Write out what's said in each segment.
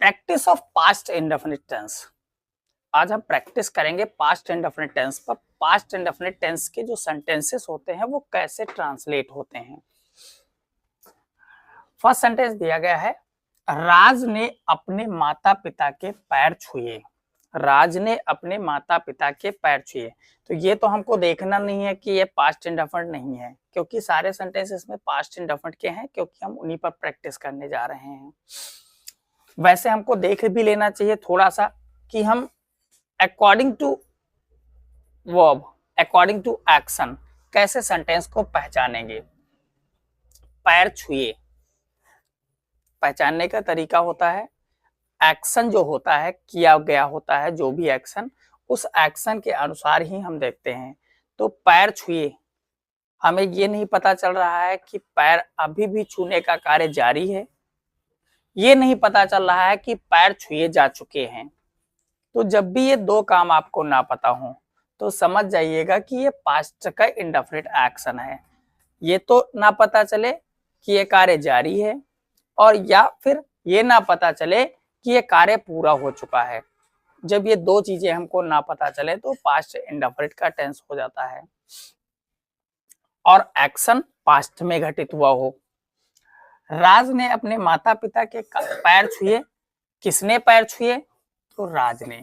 Practice of past indefinite tense. आज हम practice करेंगे पास्ट इंडेफिनिट टेंस पर। पास्ट इंडेफिनिट टेंस के जो सेंटेंसेस होते हैं वो कैसे ट्रांसलेट होते हैं। फर्स्ट सेंटेंस दिया गया है, राज ने अपने माता पिता के पैर छुए। राज ने अपने माता पिता के पैर छुए। तो ये तो हमको देखना नहीं है कि ये पास्ट इंडेफिनिट नहीं है, क्योंकि सारे सेंटेंस इसमें पास्ट इंडेफिनिट के हैं, क्योंकि हम उन्हीं पर प्रैक्टिस करने जा रहे हैं। वैसे हमको देख भी लेना चाहिए थोड़ा सा कि हम according to verb, according to action कैसे सेंटेंस को पहचानेंगे। पैर छुए, पहचानने का तरीका होता है एक्शन जो होता है, किया गया होता है जो भी एक्शन, उस एक्शन के अनुसार ही हम देखते हैं। तो पैर छुए, हमें ये नहीं पता चल रहा है कि पैर अभी भी छूने का कार्य जारी है, ये नहीं पता चल रहा है कि पैर छुए जा चुके हैं। तो जब भी ये दो काम आपको ना पता हो तो समझ जाइएगा कि ये पास्ट का इंडेफिनिट एक्शन है। ये तो ना पता चले कि ये कार्य जारी है, और या फिर ये ना पता चले कि ये कार्य पूरा हो चुका है। जब ये दो चीजें हमको ना पता चले तो पास्ट इंडेफिनिट का टेंस हो जाता है, और एक्शन पास्ट में घटित हुआ हो। राज ने अपने माता पिता के पैर छुए। किसने पैर छुए? तो राज ने।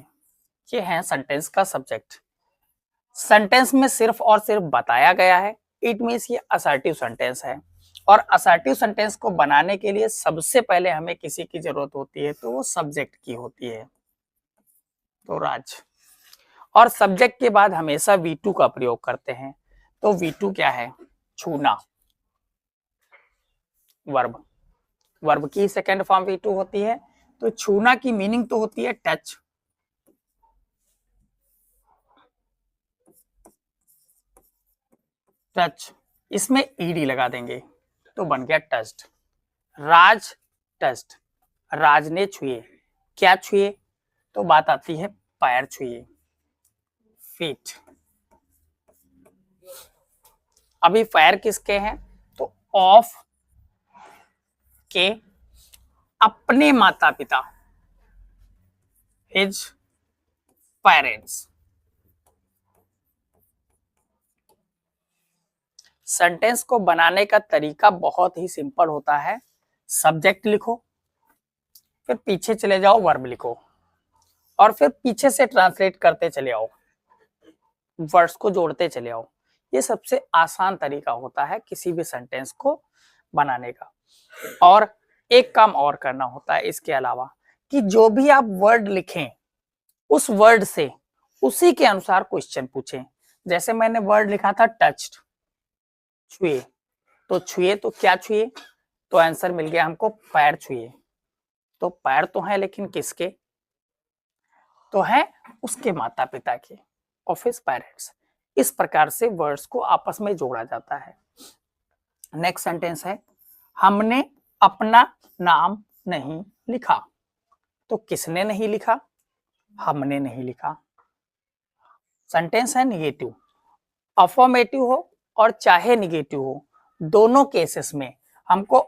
ये है सेंटेंस का सब्जेक्ट। सेंटेंस में सिर्फ और सिर्फ बताया गया है, इट मीन्स ये असर्टिव सेंटेंस है। और असर्टिव सेंटेंस को बनाने के लिए सबसे पहले हमें किसी की जरूरत होती है, तो वो सब्जेक्ट की होती है, तो राज। और सब्जेक्ट के बाद हमेशा V2 का प्रयोग करते हैं। तो V2 क्या है? छूना, वर्ब। वर्ब की सेकेंड फॉर्म V2 होती है। तो छूना की मीनिंग तो होती है टच। टच, इसमें ईडी लगा देंगे तो बन गया टच्ड। राज टच्ड, राज ने छुए। क्या छुए? तो बात आती है पैर छुए, फीट। अभी पैर किसके हैं? तो ऑफ के अपने माता पिता, हिज पेरेंट्स। सेंटेंस को बनाने का तरीका बहुत ही सिंपल होता है। सब्जेक्ट लिखो, फिर पीछे चले जाओ वर्ब लिखो, और फिर पीछे से ट्रांसलेट करते चले आओ, वर्ड्स को जोड़ते चले आओ। ये सबसे आसान तरीका होता है किसी भी सेंटेंस को बनाने का। और एक काम और करना होता है इसके अलावा, कि जो भी आप वर्ड लिखें उस वर्ड से उसी के अनुसार क्वेश्चन पूछें। जैसे मैंने वर्ड लिखा था टच्ड, छुए। तो छुए तो क्या छुए? तो आंसर मिल गया हमको पैर छुए। तो पैर तो है, लेकिन किसके? तो है उसके माता पिता के, ऑफ हिज पेरेंट्स। इस प्रकार से वर्ड्स को आपस में जोड़ा जाता है। नेक्स्ट सेंटेंस है, हमने अपना नाम नहीं लिखा। तो किसने नहीं लिखा? हमने नहीं लिखा। सेंटेंस है निगेटिव। अफर्मेटिव हो और चाहे निगेटिव हो, दोनों केसेस में हमको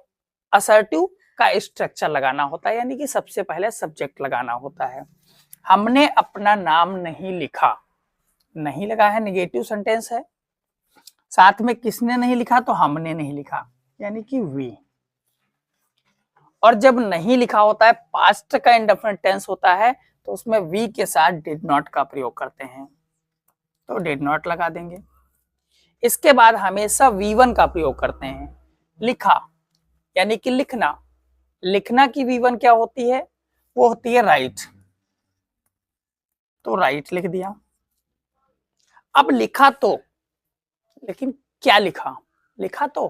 असर्टिव का स्ट्रक्चर लगाना होता है, यानी कि सबसे पहले सब्जेक्ट लगाना होता है। हमने अपना नाम नहीं लिखा, नहीं लगा है, निगेटिव सेंटेंस है। साथ में किसने नहीं लिखा? तो हमने नहीं लिखा, यानी कि वी। और जब नहीं लिखा होता है, पास्ट का इंडेफिनिट टेंस होता है, तो उसमें वी के साथ डिड नॉट का प्रयोग करते हैं, तो डिड नॉट लगा देंगे। इसके बाद हमेशा V1 का प्रयोग करते हैं, लिखा यानी कि लिखना। लिखना की V1 क्या होती है? वो होती है राइट, तो राइट लिख दिया। अब लिखा तो, लेकिन क्या लिखा? लिखा तो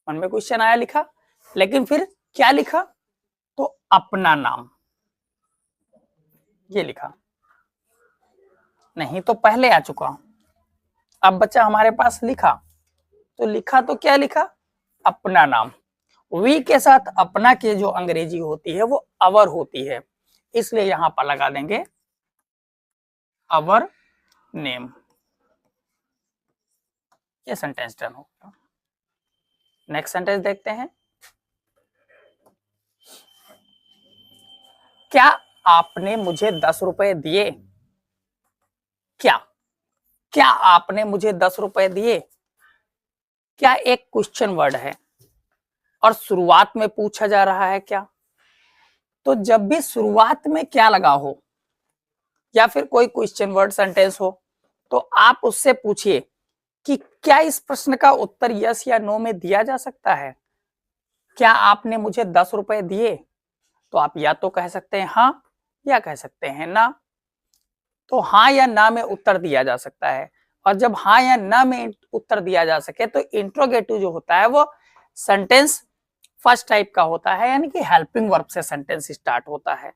मन में क्वेश्चन आया, लिखा, लेकिन फिर क्या लिखा? तो अपना नाम, ये लिखा। नहीं तो पहले आ चुका, अब बच्चा हमारे पास लिखा। तो लिखा तो क्या लिखा? अपना नाम। वी के साथ अपना के जो अंग्रेजी होती है वो अवर होती है, इसलिए यहां पर लगा देंगे अवर नेम। ये सेंटेंस डन होगा। नेक्स्ट सेंटेंस देखते हैं। क्या आपने मुझे 10 रुपए दिए? क्या आपने मुझे 10 रुपए दिए? क्या एक क्वेश्चन वर्ड है और शुरुआत में पूछा जा रहा है क्या? तो जब भी शुरुआत में क्या लगा हो या फिर कोई क्वेश्चन वर्ड सेंटेंस हो, तो आप उससे पूछिए कि क्या इस प्रश्न का उत्तर यस या नो में दिया जा सकता है? क्या आपने मुझे 10 रुपए दिए? तो आप या तो कह सकते हैं हाँ या कह सकते हैं ना। तो हाँ या ना में उत्तर दिया जा सकता है, और जब हाँ या ना में उत्तर दिया जा सके तो इंट्रोगेटिव जो होता है वो सेंटेंस फर्स्ट टाइप का होता है, यानी कि हेल्पिंग वर्ब से सेंटेंस स्टार्ट होता है।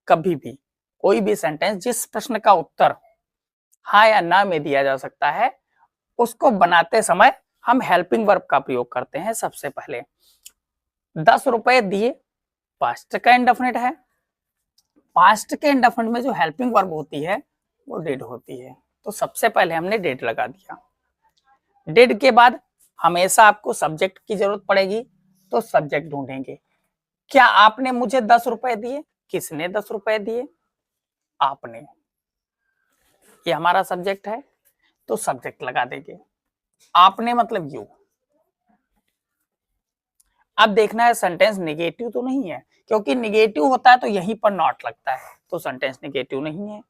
कभी भी कोई भी सेंटेंस जिस प्रश्न का उत्तर हाँ या ना में दिया जा सकता है, उसको बनाते समय हम हेल्पिंग वर्ब का प्रयोग करते हैं। सबसे पहले 10 रुपए दिए पास्ट का इंडेफिनिट है, पास्ट के इंडेफिनिट में जो हेल्पिंग वर्ब होती है वो डिड होती है। तो सबसे पहले हमने डिड लगा दिया। डिड के बाद हमेशा आपको सब्जेक्ट की जरूरत पड़ेगी, तो सब्जेक्ट ढूंढेंगे। क्या आपने मुझे 10 रुपए दिए? किसने 10 रुपए दिए? आपने। ये हमारा सब्जेक्ट है, तो सब्जेक्ट लगा देंगे। आपने मतलब यू। अब देखना है सेंटेंस निगेटिव तो नहीं है, क्योंकि निगेटिव होता है तो यहीं पर नॉट लगता है, तो सेंटेंस निगेटिव नहीं है।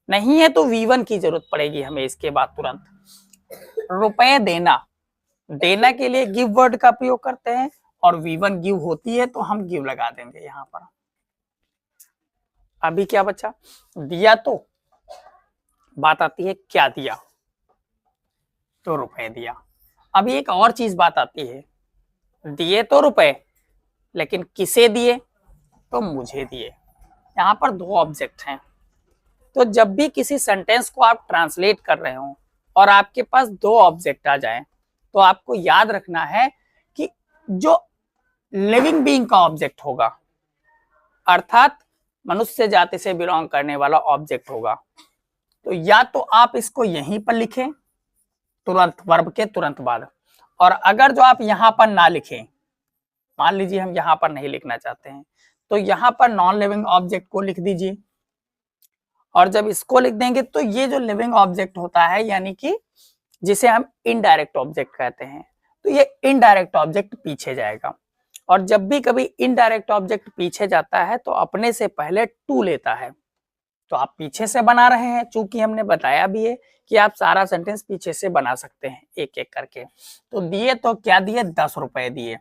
नहीं है तो V1 की जरूरत पड़ेगी हमें इसके बाद तुरंत। रुपए देना, देना के लिए गिव वर्ड का प्रयोग करते हैं, और V1 गिव होती है तो हम गिव लगा देंगे यहां पर। अभी क्या बचा? दिया, तो बात आती है क्या दिया, तो रुपए दिया। अभी एक और चीज बात आती है, दिए तो रुपए, लेकिन किसे दिए? तो मुझे दिए। यहाँ पर दो ऑब्जेक्ट हैं, तो जब भी किसी सेंटेंस को आप ट्रांसलेट कर रहे हो और आपके पास दो ऑब्जेक्ट आ जाएं, तो आपको याद रखना है कि जो लिविंग बीइंग का ऑब्जेक्ट होगा, अर्थात मनुष्य जाति से बिलोंग करने वाला ऑब्जेक्ट होगा, तो या तो आप इसको यहीं पर लिखें तुरंत वर्ब के तुरंत बाद, और अगर जो आप यहां पर ना लिखें, मान लीजिए हम यहां पर नहीं लिखना चाहते हैं, तो यहां पर नॉन लिविंग ऑब्जेक्ट को लिख दीजिए। और जब इसको लिख देंगे तो ये जो लिविंग ऑब्जेक्ट होता है, यानी कि जिसे हम इनडायरेक्ट ऑब्जेक्ट कहते हैं, तो ये इनडायरेक्ट ऑब्जेक्ट पीछे जाएगा। और जब भी कभी इनडायरेक्ट ऑब्जेक्ट पीछे जाता है तो अपने से पहले टू लेता है। तो आप पीछे से बना रहे हैं, चूंकि हमने बताया भी है कि आप सारा सेंटेंस पीछे से बना सकते हैं एक एक करके। तो दिए तो क्या दिए? 10 रुपए दिए,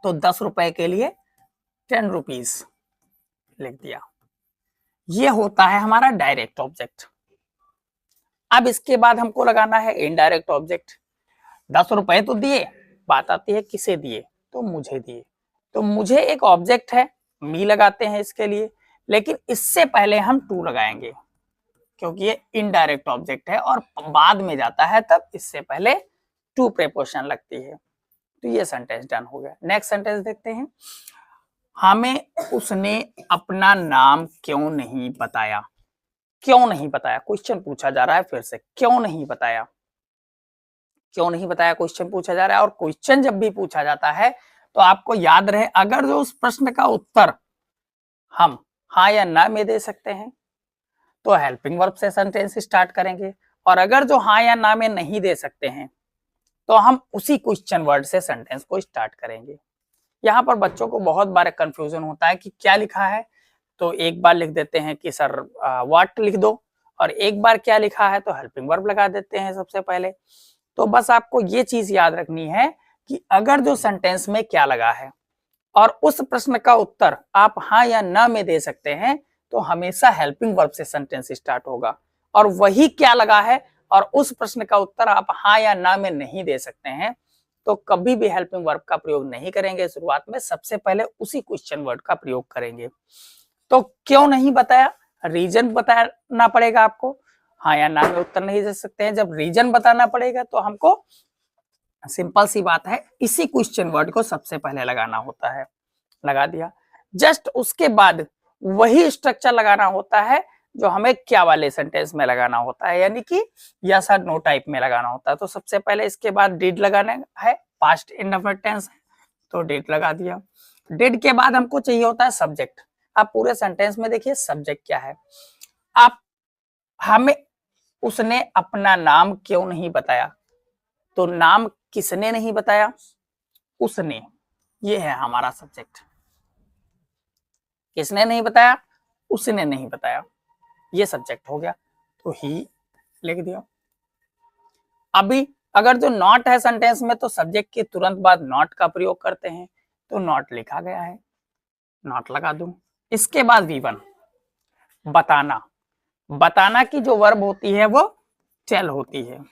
तो 10 रुपए के लिए 10 रुपीज लिख दिया। ये होता है हमारा डायरेक्ट ऑब्जेक्ट। अब इसके बाद हमको लगाना है इनडायरेक्ट ऑब्जेक्ट। 10 रुपए तो दिए, बात आती है किसे दिए? तो मुझे दिए। तो मुझे एक ऑब्जेक्ट है, मी लगाते हैं इसके लिए, लेकिन इससे पहले हम टू लगाएंगे, क्योंकि ये इनडायरेक्ट ऑब्जेक्ट है और बाद में जाता है, तब इससे पहले टू प्रीपोजिशन लगती है। तो ये सेंटेंस डन हो गया। नेक्स्ट सेंटेंस देखते हैं। हमें उसने अपना नाम क्यों नहीं बताया? क्यों नहीं बताया, क्वेश्चन पूछा जा रहा है फिर से, क्यों नहीं बताया? क्यों नहीं बताया क्वेश्चन पूछा जा रहा है, और क्वेश्चन जब भी पूछा जाता है तो आपको याद रहे, अगर जो उस प्रश्न का उत्तर हम हाँ या ना में दे सकते हैं तो हेल्पिंग वर्ब से सेंटेंस स्टार्ट करेंगे, और अगर जो हाँ या ना में नहीं दे सकते हैं तो हम उसी क्वेश्चन वर्ड से सेंटेंस को स्टार्ट करेंगे। यहाँ पर बच्चों को बहुत बार कंफ्यूजन होता है कि क्या लिखा है, तो एक बार लिख देते हैं कि सर व्हाट लिख दो, और एक बार क्या लिखा है तो हेल्पिंग वर्ब लगा देते हैं सबसे पहले। तो बस आपको ये चीज याद रखनी है कि अगर जो सेंटेंस में क्या लगा है और उस प्रश्न का उत्तर आप हाँ या ना में दे सकते हैं, तो हमेशा हेल्पिंग वर्ब से सेंटेंस स्टार्ट होगा। और वही क्या लगा है और उस प्रश्न का उत्तर आप हाँ या ना में नहीं दे सकते हैं, तो कभी भी हेल्पिंग वर्ब का प्रयोग नहीं करेंगे शुरुआत में, सबसे पहले उसी क्वेश्चन वर्ड का प्रयोग करेंगे। तो क्यों नहीं बताया, रीजन बताना पड़ेगा आपको। हाँ या ना में उत्तर नहीं दे सकते हैं, जब रीजन बताना पड़ेगा तो हमको सिंपल सी बात है, इसी क्वेश्चन वर्ड को सबसे पहले लगाना होता है। लगा दिया, जस्ट उसके बाद वही स्ट्रक्चर लगाना होता है जो हमें क्या वाले सेंटेंस में लगाना होता है, यानी कि यस और नो टाइप में लगाना होता है। तो सबसे पहले इसके बाद डिड लगाना है, पास्ट इंडेफिनिट टेंस है तो डिड लगा दिया। डिड के बाद हमको चाहिए होता है सब्जेक्ट। अब पूरे सेंटेंस में देखिए सब्जेक्ट क्या है। आप हमें उसने अपना नाम क्यों नहीं बताया, तो नाम किसने नहीं बताया, उसने, ये है हमारा सब्जेक्ट। किसने नहीं बताया, उसने नहीं बताया, ये सब्जेक्ट हो गया, तो ही लिख दिया। अभी अगर जो नॉट है सेंटेंस में, तो सब्जेक्ट के तुरंत बाद नॉट का प्रयोग करते हैं, तो नॉट लिखा गया है, नॉट लगा दूं। इसके बाद V1 बताना, बताना की जो वर्ब होती है वो टेल होती है,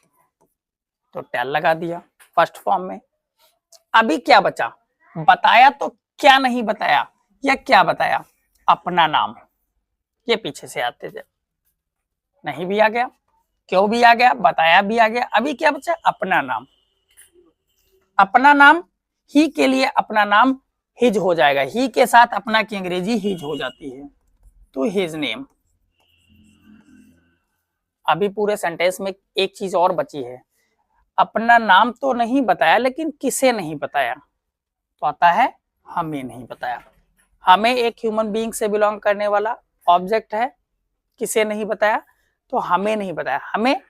तो टेल लगा दिया फर्स्ट फॉर्म में। अभी क्या बचा, बताया तो क्या नहीं बताया, या क्या बताया, अपना नाम, ये पीछे से आते थे, नहीं भी आ गया, क्यों भी आ गया, बताया भी आ गया। अभी क्या बचा, अपना नाम। अपना नाम ही के लिए अपना नाम हिज हो जाएगा, ही के साथ अपना की अंग्रेजी हिज हो जाती है, तो हिज नेम। अभी पूरे सेंटेंस में एक चीज और बची है, अपना नाम तो नहीं बताया, लेकिन किसे नहीं बताया, तो आता है हमें नहीं बताया। हमें एक ह्यूमन बीइंग से बिलोंग करने वाला ऑब्जेक्ट है, किसे नहीं बताया, तो हमें नहीं बताया। हमें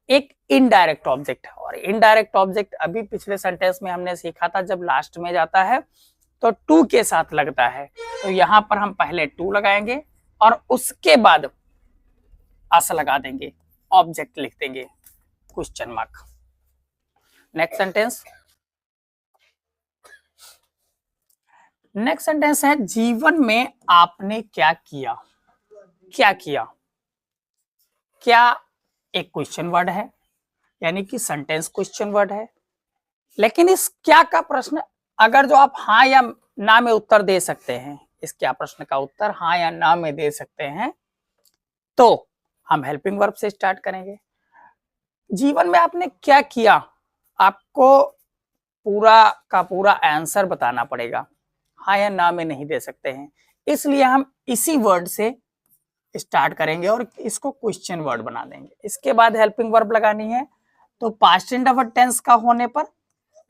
एक इनडायरेक्ट ऑब्जेक्ट है, और इनडायरेक्ट ऑब्जेक्ट अभी पिछले सेंटेंस में हमने सीखा था, जब लास्ट में जाता है तो टू के साथ लगता है, तो यहां पर हम पहले टू लगाएंगे और उसके बाद अस लगा देंगे, ऑब्जेक्ट लिख देंगे question mark. Next sentence, next sentence है जीवन में आपने क्या किया। क्या किया, क्या एक क्वेश्चन वर्ड है, यानी कि सेंटेंस क्वेश्चन वर्ड है, लेकिन इस क्या का प्रश्न अगर जो आप हाँ या ना में उत्तर दे सकते हैं, इस क्या प्रश्न का उत्तर हाँ या ना में दे सकते हैं, तो हम हेल्पिंग वर्ब से स्टार्ट करेंगे। जीवन में आपने क्या किया, आपको पूरा का पूरा आंसर बताना पड़ेगा, हाँ या ना में नहीं दे सकते हैं, इसलिए हम इसी वर्ड से स्टार्ट करेंगे और इसको क्वेश्चन वर्ड बना देंगे। इसके बाद हेल्पिंग वर्ब लगानी है, तो पास्ट इंडेफिनिट टेंस का होने पर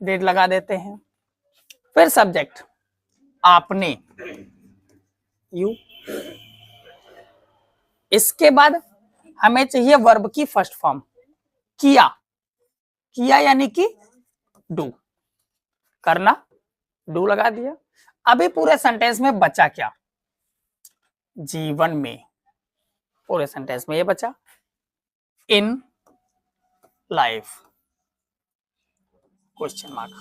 डेट लगा देते हैं। फिर सब्जेक्ट आपने, यू। इसके बाद हमें चाहिए वर्ब की फर्स्ट फॉर्म, किया। किया यानी कि डू, करना, डू लगा दिया। अभी पूरे सेंटेंस में बचा क्या, जीवन में, पूरे सेंटेंस में ये बचा in life, question mark.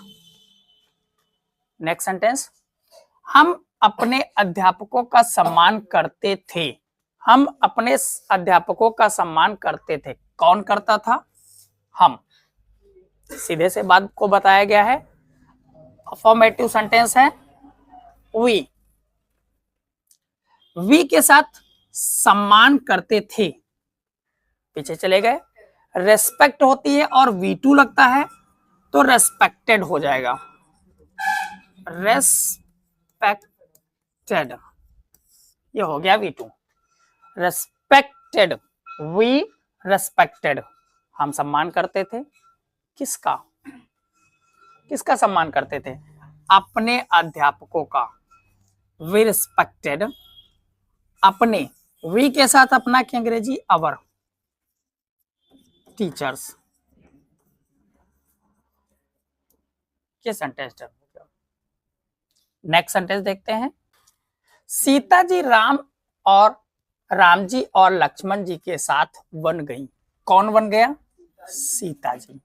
Next sentence, हम अपने अध्यापकों का सम्मान करते थे। हम अपने अध्यापकों का सम्मान करते थे, कौन करता था, हम। सीधे से बात को बताया गया है, अफर्मेटिव सेंटेंस है वी। वी के साथ सम्मान करते थे, पीछे चले गए, रेस्पेक्ट होती है और V2 लगता है, तो रेस्पेक्टेड हो जाएगा, रेस्पेक्टेड, ये हो गया V2। रेस्पेक्टेड, वी रेस्पेक्टेड, हम सम्मान करते थे, किसका, किसका सम्मान करते थे, अपने अध्यापकों का। वी रिस्पेक्टेड, अपने, वी के साथ अपना की अंग्रेजी अवर, टीचर्स, ये सेंटेंस। नेक्स्ट सेंटेंस देखते हैं, सीता जी राम जी और लक्ष्मण जी के साथ वन गई, कौन वन गया, सीता जी,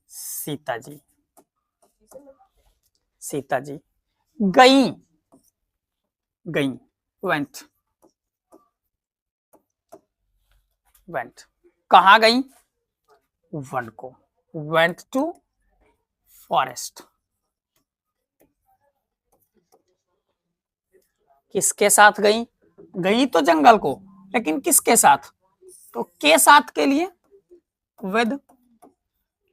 सीता जी, सीता जी गई, गई, वेंट, वेंट, कहां गई, वन को, वेंट टू फॉरेस्ट। किसके साथ गई, गई तो जंगल को, लेकिन किसके साथ, तो के साथ के लिए विद,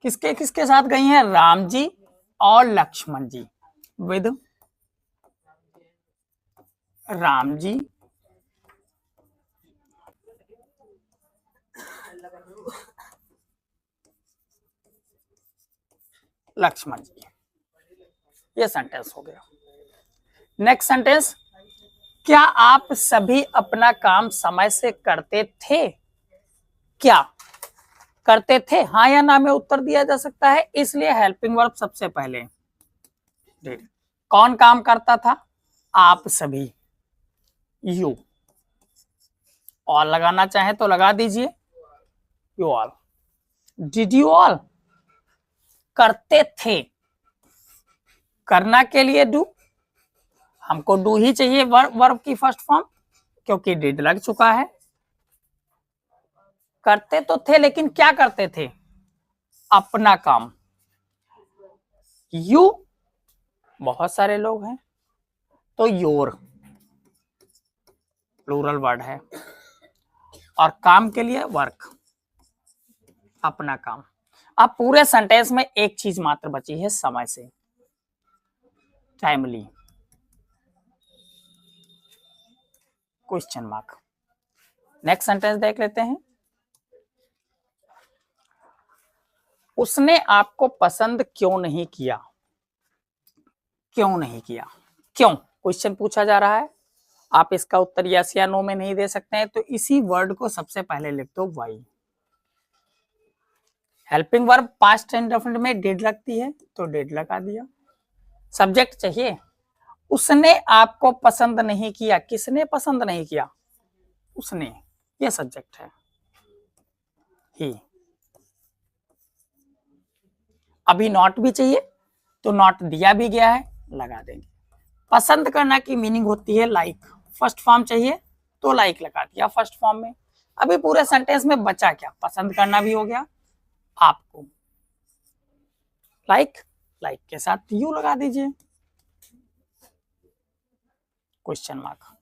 किसके किसके साथ गई हैं, राम जी और लक्ष्मण जी, विद राम जी लक्ष्मण जी, ये सेंटेंस हो गया। नेक्स्ट सेंटेंस, क्या आप सभी अपना काम समय से करते थे? क्या करते थे, हाँ या ना में उत्तर दिया जा सकता है, इसलिए हेल्पिंग वर्ब सबसे पहले। कौन काम करता था? आप सभी, यू। ऑल लगाना चाहे तो लगा दीजिए, you all. Did you all? करते थे, करना के लिए डू, हमको डू ही चाहिए वर्ब की फर्स्ट फॉर्म, क्योंकि डिड लग चुका है। करते तो थे, लेकिन क्या करते थे? अपना काम। यू, बहुत सारे लोग हैं तो योर प्लूरल वर्ड है, और काम के लिए वर्क, अपना काम। अब पूरे सेंटेंस में एक चीज मात्र बची है, समय से, timely, question mark. Next sentence देख लेते हैं। उसने आपको पसंद क्यों नहीं किया? क्यों नहीं किया, क्यों क्वेश्चन पूछा जा रहा है। आप इसका उत्तर यस या नो में नहीं दे सकते हैं, तो इसी वर्ड को सबसे पहले लिख दो why. Helping verb past indefinite में डिड लगती है, तो डिड लगा दिया। सब्जेक्ट चाहिए, उसने आपको पसंद नहीं किया, किसने पसंद नहीं किया? उसने, ये सब्जेक्ट है, ही। अभी नॉट भी चाहिए, तो नॉट दिया भी गया है, लगा देंगे। पसंद करना की मीनिंग होती है लाइक, फर्स्ट फॉर्म चाहिए तो लाइक लगा दिया फर्स्ट फॉर्म में। अभी पूरे सेंटेंस में बचा क्या? पसंद करना भी हो गया, आपको लाइक, लाइक के साथ यू लगा दीजिए, क्वेश्चन मार्क।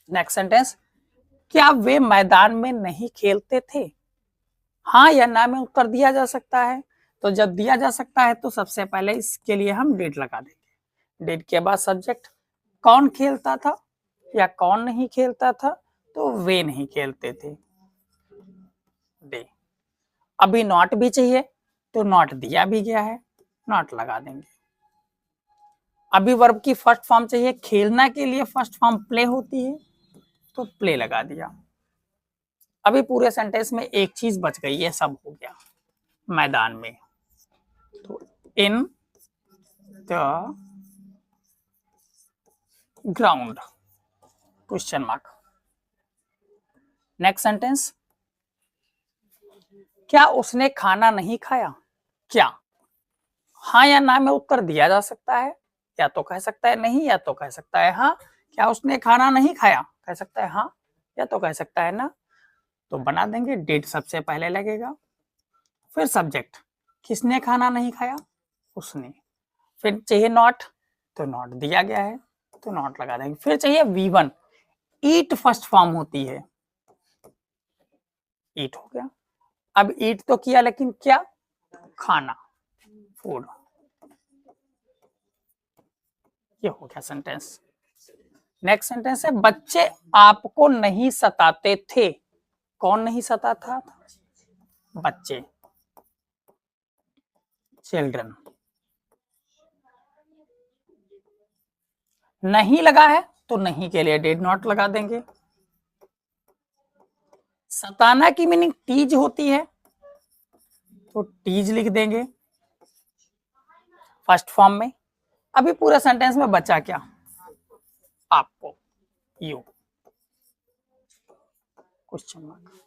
नेक्स्ट सेंटेंस, क्या वे मैदान में नहीं खेलते थे? हाँ या ना में उत्तर दिया जा सकता है, तो जब दिया जा सकता है तो सबसे पहले इसके लिए हम डिड लगा देंगे। डिड के बाद सब्जेक्ट, कौन खेलता था या कौन नहीं खेलता था? तो वे नहीं खेलते थे, दे। अभी नॉट भी चाहिए, तो नॉट दिया भी गया है, नॉट लगा देंगे। अभी वर्ब की फर्स्ट फॉर्म चाहिए, खेलना के लिए फर्स्ट फॉर्म प्ले होती है, तो प्ले लगा दिया। अभी पूरे सेंटेंस में एक चीज बच गई है, सब हो गया, मैदान में, तो in the ground, question mark. Next sentence, क्या उसने खाना नहीं खाया? क्या, हाँ या ना में उत्तर दिया जा सकता है, या तो कह सकता है नहीं, या तो कह सकता है हाँ। क्या उसने खाना नहीं खाया, कह सकता है हाँ, या तो कह सकता है ना। तो बना देंगे, डिड सबसे पहले लगेगा, फिर सब्जेक्ट, किसने खाना नहीं खाया? उसने। फिर चाहिए नॉट, तो नॉट दिया गया है, तो नॉट लगा देंगे। फिर चाहिए V1, ईट फर्स्ट फॉर्म होती है, ईट हो गया। अब ईट तो किया, लेकिन क्या? खाना, फूड। ये हो गया सेंटेंस। नेक्स्ट सेंटेंस है, बच्चे आपको नहीं सताते थे। कौन नहीं सताता था? बच्चे, चिल्ड्रन। नहीं लगा है, तो नहीं के लिए डिड नॉट लगा देंगे। सताना की मीनिंग टीज होती है, तो टीज लिख देंगे फर्स्ट फॉर्म में। अभी पूरे सेंटेंस में बचा क्या? आपको, यू, क्वेश्चन मार्क।